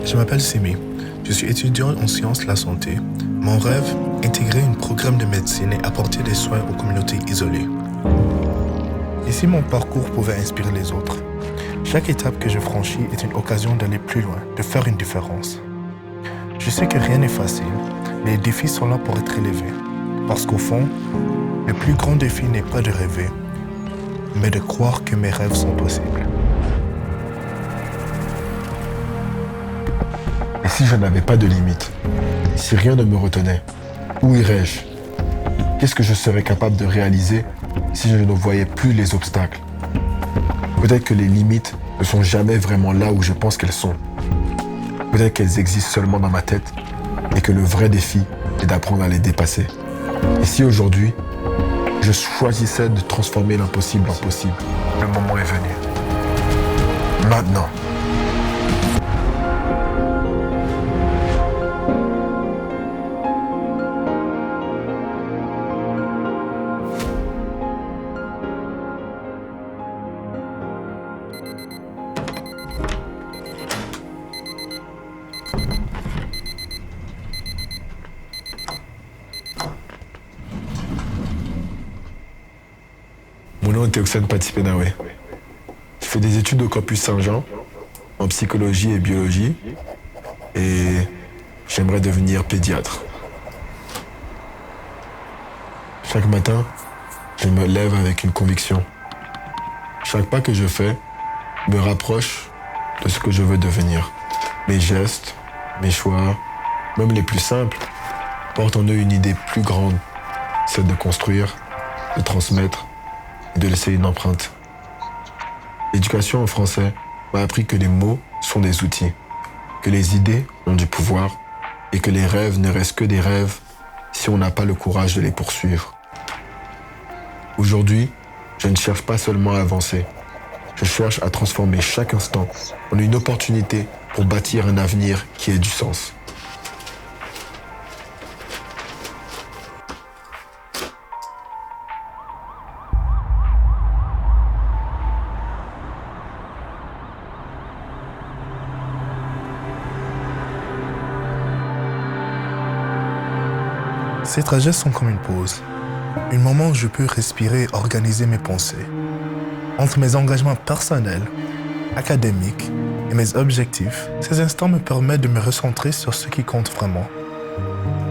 Je m'appelle Simi. Je suis étudiant en sciences de la santé. Mon rêve, intégrer un programme de médecine et apporter des soins aux communautés isolées. Ici, mon parcours pouvait inspirer les autres. Chaque étape que je franchis est une occasion d'aller plus loin, de faire une différence. Je sais que rien n'est facile, mais les défis sont là pour être relevés. Parce qu'au fond, le plus grand défi n'est pas de rêver, mais de croire que mes rêves sont possibles. Et si je n'avais pas de limite, si rien ne me retenait, où irais-je? Qu'est-ce que je serais capable de réaliser si je ne voyais plus les obstacles? Peut-être que les limites ne sont jamais vraiment là où je pense qu'elles sont. Peut-être qu'elles existent seulement dans ma tête et que le vrai défi est d'apprendre à les dépasser. Et si aujourd'hui, je choisissais de transformer l'impossible en possible, le moment est venu. Maintenant. Mon nom est Théoxène Patipenawe. Je fais des études au campus Saint-Jean, en psychologie et biologie, et j'aimerais devenir pédiatre. Chaque matin, je me lève avec une conviction. Chaque pas que je fais me rapproche de ce que je veux devenir. Mes gestes, mes choix, même les plus simples, portent en eux une idée plus grande, celle de construire, de transmettre, de laisser une empreinte. L'éducation en français m'a appris que les mots sont des outils, que les idées ont du pouvoir et que les rêves ne restent que des rêves si on n'a pas le courage de les poursuivre. Aujourd'hui, je ne cherche pas seulement à avancer, je cherche à transformer chaque instant en une opportunité pour bâtir un avenir qui ait du sens. Ces trajets sont comme une pause, un moment où je peux respirer et organiser mes pensées. Entre mes engagements personnels, académiques et mes objectifs, ces instants me permettent de me recentrer sur ce qui compte vraiment.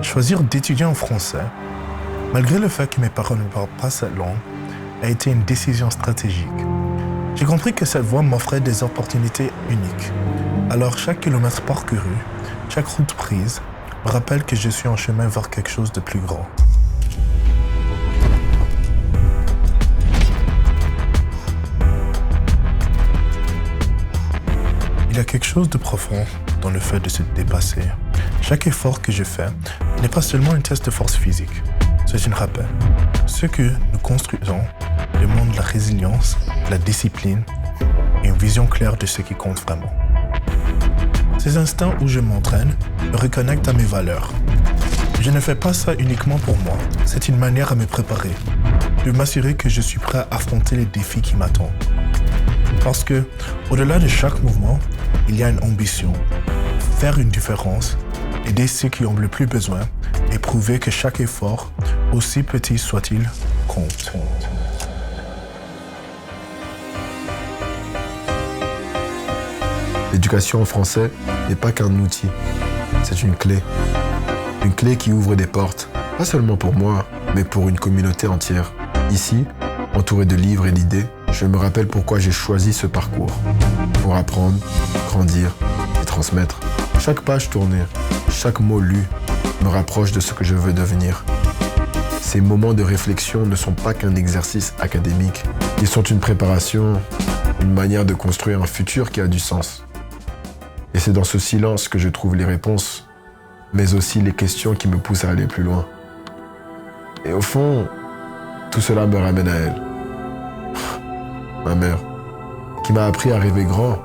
Choisir d'étudier en français, malgré le fait que mes parents ne parlent pas cette langue, a été une décision stratégique. J'ai compris que cette voie m'offrait des opportunités uniques. Alors chaque kilomètre parcouru, chaque route prise, me rappelle que je suis en chemin vers quelque chose de plus grand. Il y a quelque chose de profond dans le fait de se dépasser. Chaque effort que je fais n'est pas seulement un test de force physique, c'est un rappel. Ce que nous construisons demande la résilience, la discipline et une vision claire de ce qui compte vraiment. Ces instants où je m'entraîne me reconnectent à mes valeurs. Je ne fais pas ça uniquement pour moi, c'est une manière à me préparer, de m'assurer que je suis prêt à affronter les défis qui m'attendent. Parce que, au-delà de chaque mouvement, il y a une ambition, faire une différence, aider ceux qui ont le plus besoin et prouver que chaque effort, aussi petit soit-il, compte. L'éducation en français n'est pas qu'un outil, c'est une clé. Une clé qui ouvre des portes, pas seulement pour moi, mais pour une communauté entière. Ici, entouré de livres et d'idées, je me rappelle pourquoi j'ai choisi ce parcours. Pour apprendre, grandir et transmettre. Chaque page tournée, chaque mot lu me rapproche de ce que je veux devenir. Ces moments de réflexion ne sont pas qu'un exercice académique. Ils sont une préparation, une manière de construire un futur qui a du sens. Et c'est dans ce silence que je trouve les réponses, mais aussi les questions qui me poussent à aller plus loin. Et au fond, tout cela me ramène à elle. Ma mère, qui m'a appris à rêver grand,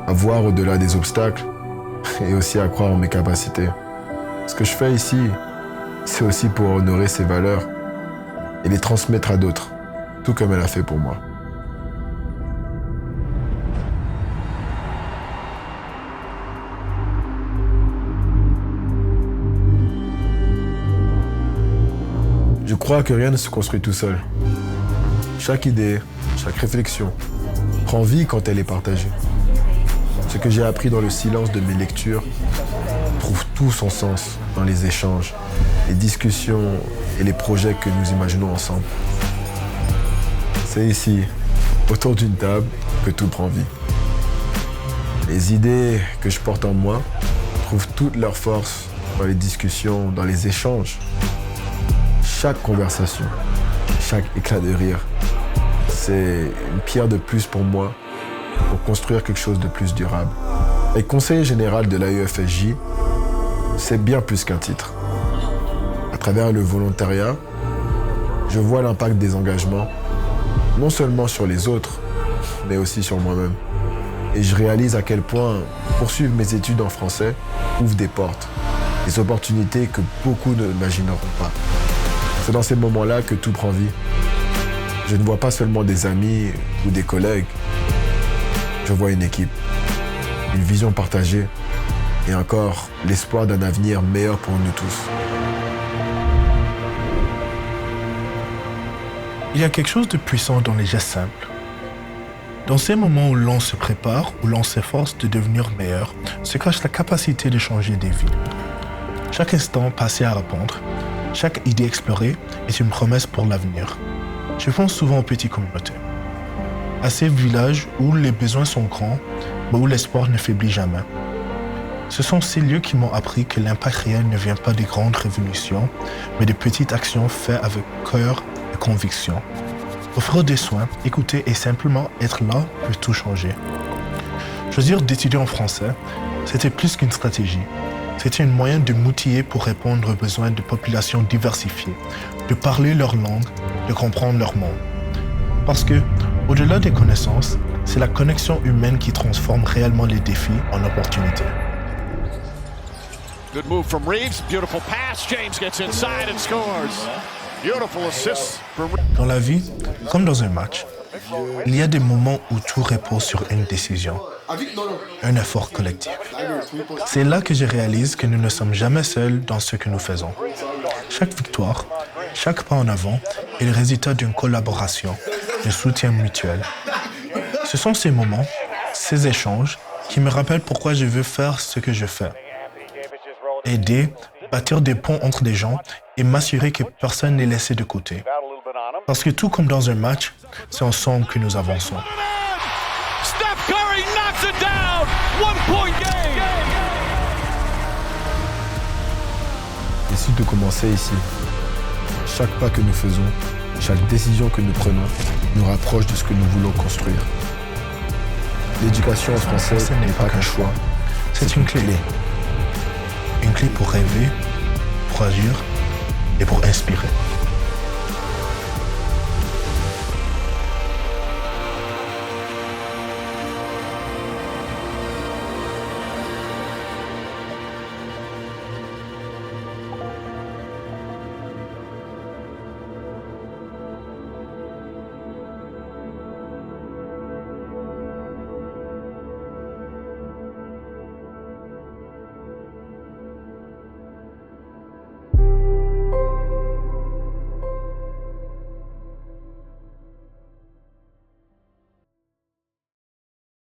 à voir au-delà des obstacles et aussi à croire en mes capacités. Ce que je fais ici, c'est aussi pour honorer ses valeurs et les transmettre à d'autres, tout comme elle a fait pour moi. crois que rien ne se construit tout seul. Chaque idée, chaque réflexion prend vie quand elle est partagée. Ce que j'ai appris dans le silence de mes lectures trouve tout son sens dans les échanges, les discussions et les projets que nous imaginons ensemble. C'est ici, autour d'une table, que tout prend vie. Les idées que je porte en moi trouvent toute leur force dans les discussions, dans les échanges. Chaque conversation, chaque éclat de rire, c'est une pierre de plus pour moi pour construire quelque chose de plus durable. Et conseiller général de l'AEFSJ, c'est bien plus qu'un titre. À travers le volontariat, je vois l'impact des engagements, non seulement sur les autres, mais aussi sur moi-même. Et je réalise à quel point poursuivre mes études en français ouvre des portes, des opportunités que beaucoup n'imagineront pas. C'est dans ces moments-là que tout prend vie. Je ne vois pas seulement des amis ou des collègues, je vois une équipe, une vision partagée et encore l'espoir d'un avenir meilleur pour nous tous. Il y a quelque chose de puissant dans les gestes simples. Dans ces moments où l'on se prépare, où l'on s'efforce de devenir meilleur, se cache la capacité de changer des vies. Chaque instant passé à répondre, chaque idée explorée est une promesse pour l'avenir. Je pense souvent aux petites communautés. À ces villages où les besoins sont grands, mais où l'espoir ne faiblit jamais. Ce sont ces lieux qui m'ont appris que l'impact réel ne vient pas des grandes révolutions, mais des petites actions faites avec cœur et conviction. Offrir des soins, écouter et simplement être là peut tout changer. Choisir d'étudier en français, c'était plus qu'une stratégie. C'était un moyen de m'outiller pour répondre aux besoins de populations diversifiées, de parler leur langue, de comprendre leur monde. Parce que, au-delà des connaissances, c'est la connexion humaine qui transforme réellement les défis en opportunités. Good move from Reeves. Beautiful pass. James gets inside and scores. Beautiful assist from Reeves. Dans la vie, comme dans un match, il y a des moments où tout repose sur une décision, un effort collectif. C'est là que je réalise que nous ne sommes jamais seuls dans ce que nous faisons. Chaque victoire, chaque pas en avant est le résultat d'une collaboration, d'un soutien mutuel. Ce sont ces moments, ces échanges, qui me rappellent pourquoi je veux faire ce que je fais. Aider, bâtir des ponts entre les gens et m'assurer que personne n'est laissé de côté. Parce que tout comme dans un match, c'est ensemble que nous avançons. Steph Curry knocks it down. 1-point game. Décide de commencer ici. Chaque pas que nous faisons, chaque décision que nous prenons, nous rapproche de ce que nous voulons construire. L'éducation en français n'est pas qu'un choix, C'est une clé. Une clé pour rêver, pour agir et pour inspirer.